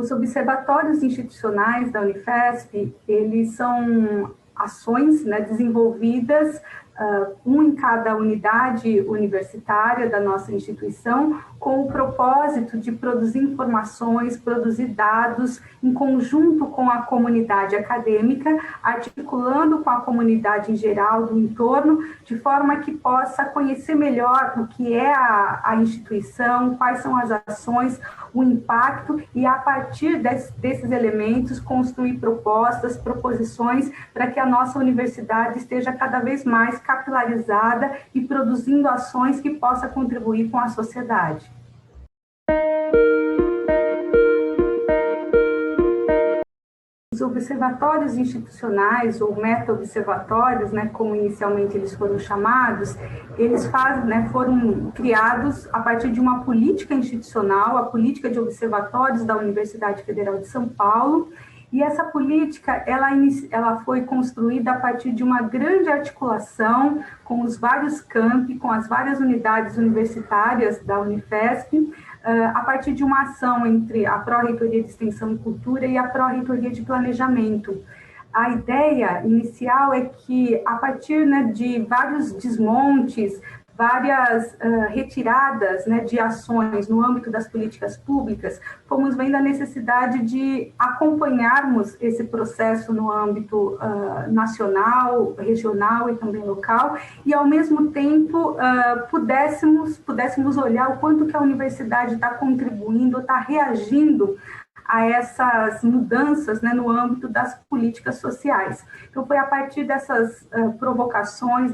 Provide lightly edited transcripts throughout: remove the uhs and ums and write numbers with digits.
Os observatórios institucionais da Unifesp, eles são ações, né, desenvolvidas, um em cada unidade universitária da nossa instituição, com o propósito de produzir informações, produzir dados em conjunto com a comunidade acadêmica, articulando com a comunidade em geral do entorno, de forma que possa conhecer melhor o que é a instituição, quais são as ações, o impacto, e a partir desses elementos construir propostas, proposições, para que a nossa universidade esteja cada vez mais capilarizada e produzindo ações que possam contribuir com a sociedade. Os observatórios institucionais, ou meta-observatórios, né, como inicialmente eles foram chamados, eles foram criados a partir de uma política institucional, a política de observatórios da Universidade Federal de São Paulo, e essa política ela foi construída a partir de uma grande articulação com os vários campi, com as várias unidades universitárias da Unifesp, a partir de uma ação entre a Pró-Reitoria de Extensão e Cultura e a Pró-Reitoria de Planejamento. A ideia inicial é que, a partir, né, de vários desmontes, várias retiradas, né, de ações no âmbito das políticas públicas, fomos vendo a necessidade de acompanharmos esse processo no âmbito nacional, regional e também local, e ao mesmo tempo pudéssemos olhar o quanto que a universidade está contribuindo, está reagindo a essas mudanças, né, no âmbito das políticas sociais. Então, foi a partir dessas provocações,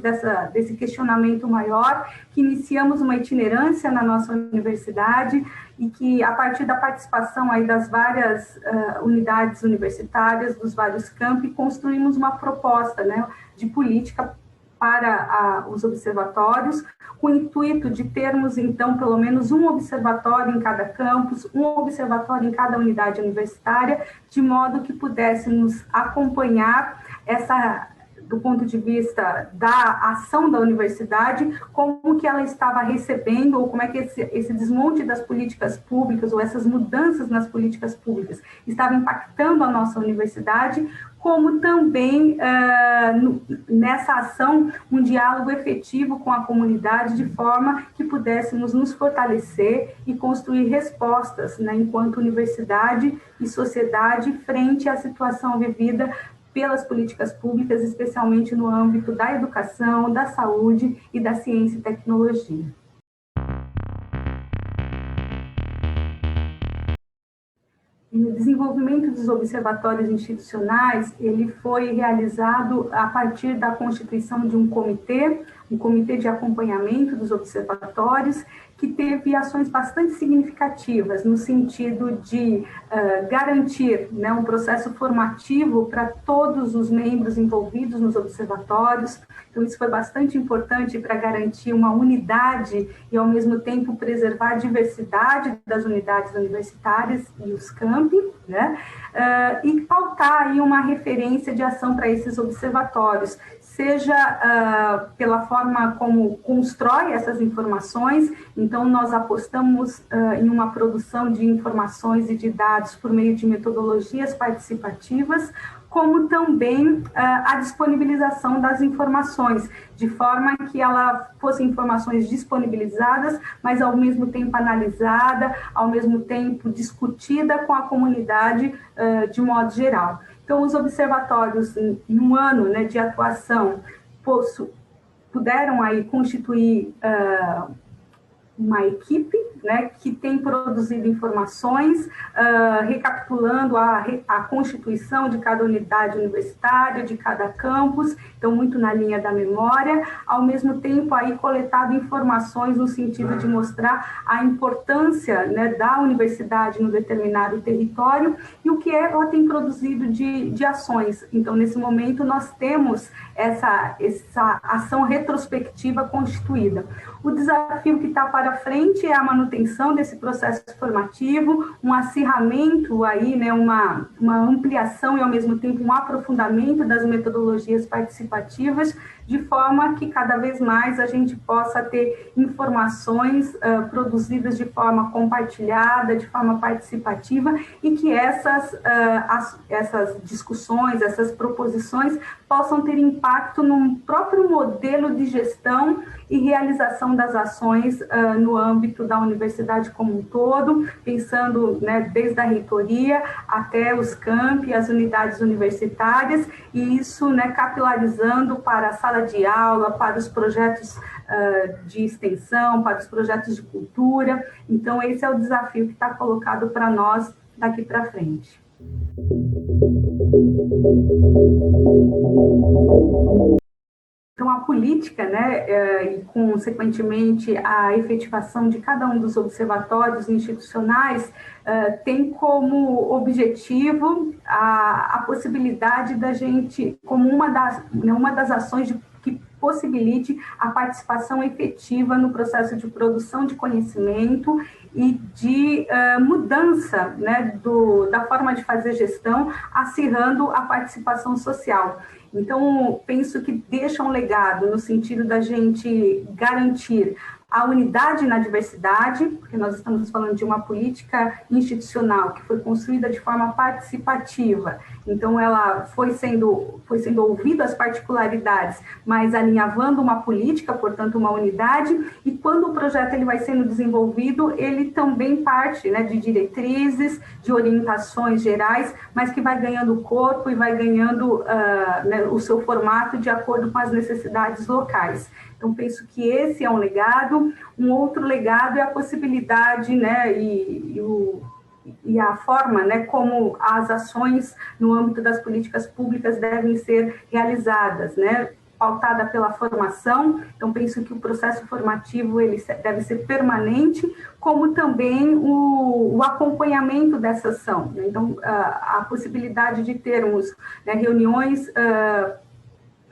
desse questionamento maior, que iniciamos uma itinerância na nossa universidade e que, a partir da participação aí das várias unidades universitárias, dos vários campi, construímos uma proposta, né, de política para os observatórios, com o intuito de termos, então, pelo menos um observatório em cada campus, um observatório em cada unidade universitária, de modo que pudéssemos acompanhar do ponto de vista da ação da universidade, como que ela estava recebendo, ou como é que esse desmonte das políticas públicas, ou essas mudanças nas políticas públicas, estava impactando a nossa universidade, como também nessa ação um diálogo efetivo com a comunidade, de forma que pudéssemos nos fortalecer e construir respostas, né, enquanto universidade e sociedade, frente à situação vivida pelas políticas públicas, especialmente no âmbito da educação, da saúde e da ciência e tecnologia. E o desenvolvimento dos observatórios institucionais, ele foi realizado a partir da constituição de um comitê de acompanhamento dos observatórios, que teve ações bastante significativas no sentido de garantir, né, um processo formativo para todos os membros envolvidos nos observatórios. Então, isso foi bastante importante para garantir uma unidade e, ao mesmo tempo, preservar a diversidade das unidades universitárias e os campi, né, e pautar aí uma referência de ação para esses observatórios, seja pela forma como constrói essas informações. Então, nós apostamos em uma produção de informações e de dados por meio de metodologias participativas, como também a disponibilização das informações, de forma que ela fossem informações disponibilizadas, mas ao mesmo tempo analisada, ao mesmo tempo discutida com a comunidade de modo geral. Então, os observatórios, em um ano, né, de atuação, puderam aí constituir uma equipe, né, que tem produzido informações, recapitulando a constituição de cada unidade universitária, de cada campus, então muito na linha da memória, ao mesmo tempo aí coletado informações no sentido de mostrar a importância, né, da universidade no determinado território e o que ela tem produzido de ações. Então, nesse momento, nós temos essa ação retrospectiva constituída. O desafio que está para frente é a manutenção manutenção desse processo formativo, um acirramento aí, né, uma ampliação e, ao mesmo tempo, um aprofundamento das metodologias participativas, de forma que cada vez mais a gente possa ter informações produzidas de forma compartilhada, de forma participativa, e que essas discussões, essas proposições possam ter impacto no próprio modelo de gestão e realização das ações no âmbito da universidade como um todo, pensando, né, desde a reitoria até os campi, as unidades universitárias, e isso, né, capilarizando para a sala de aula, para os projetos de extensão, para os projetos de cultura. Então, esse é o desafio que está colocado para nós daqui para frente. Então, a política, né, e, consequentemente, a efetivação de cada um dos observatórios institucionais tem como objetivo a possibilidade da gente, como uma das ações que possibilite a participação efetiva no processo de produção de conhecimento e de mudança, né, da forma de fazer gestão, acirrando a participação social. Então, penso que deixa um legado no sentido da gente garantir a unidade na diversidade, porque nós estamos falando de uma política institucional que foi construída de forma participativa, então ela foi sendo ouvida as particularidades, mas alinhavando uma política, portanto uma unidade, e quando o projeto ele vai sendo desenvolvido, ele também parte, né, de diretrizes, de orientações gerais, mas que vai ganhando corpo e vai ganhando né, o seu formato de acordo com as necessidades locais. Então, penso que esse é um legado. Um outro legado é a possibilidade, né, e a forma, né, como as ações no âmbito das políticas públicas devem ser realizadas, né, pautada pela formação. Então, penso que o processo formativo ele deve ser permanente, como também o acompanhamento dessa ação, né? Então, a possibilidade de termos, né, reuniões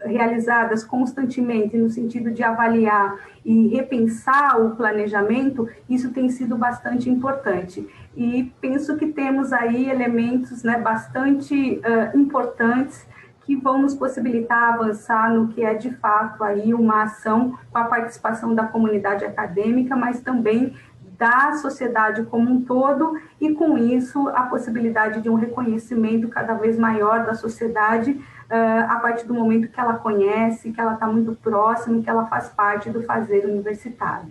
realizadas constantemente no sentido de avaliar e repensar o planejamento, isso tem sido bastante importante. E penso que temos aí elementos, né, bastante importantes que vão nos possibilitar avançar no que é, de fato, aí uma ação com a participação da comunidade acadêmica, mas também da sociedade como um todo, e com isso a possibilidade de um reconhecimento cada vez maior da sociedade a partir do momento que ela conhece, que ela está muito próxima e que ela faz parte do fazer universitário.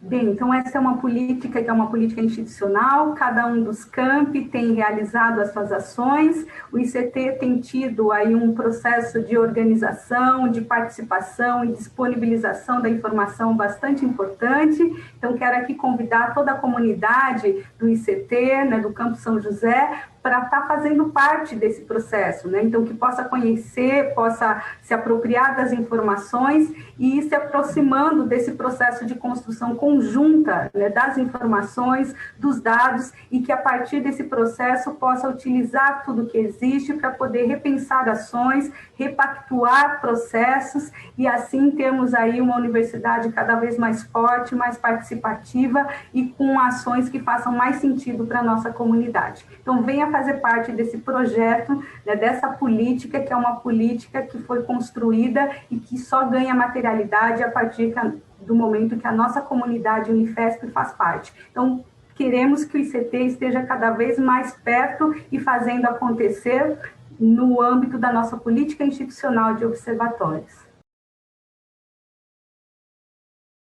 Bem, então essa é uma política que é uma política institucional, cada um dos campi tem realizado as suas ações, o ICT tem tido aí um processo de organização, de participação e disponibilização da informação bastante importante. Então, quero aqui convidar toda a comunidade do ICT, né, do Campo São José, para estar fazendo parte desse processo, né? Então, que possa conhecer, possa se apropriar das informações e ir se aproximando desse processo de construção conjunta, né, das informações, dos dados, e que a partir desse processo possa utilizar tudo que existe para poder repensar ações, repactuar processos e assim termos aí uma universidade cada vez mais forte, mais participativa e com ações que façam mais sentido para a nossa comunidade. Então, venha fazer parte desse projeto, né, dessa política, que é uma política que foi construída e que só ganha materialidade a partir do momento que a nossa comunidade Unifesp faz parte. Então, queremos que o ICT esteja cada vez mais perto e fazendo acontecer no âmbito da nossa política institucional de observatórios.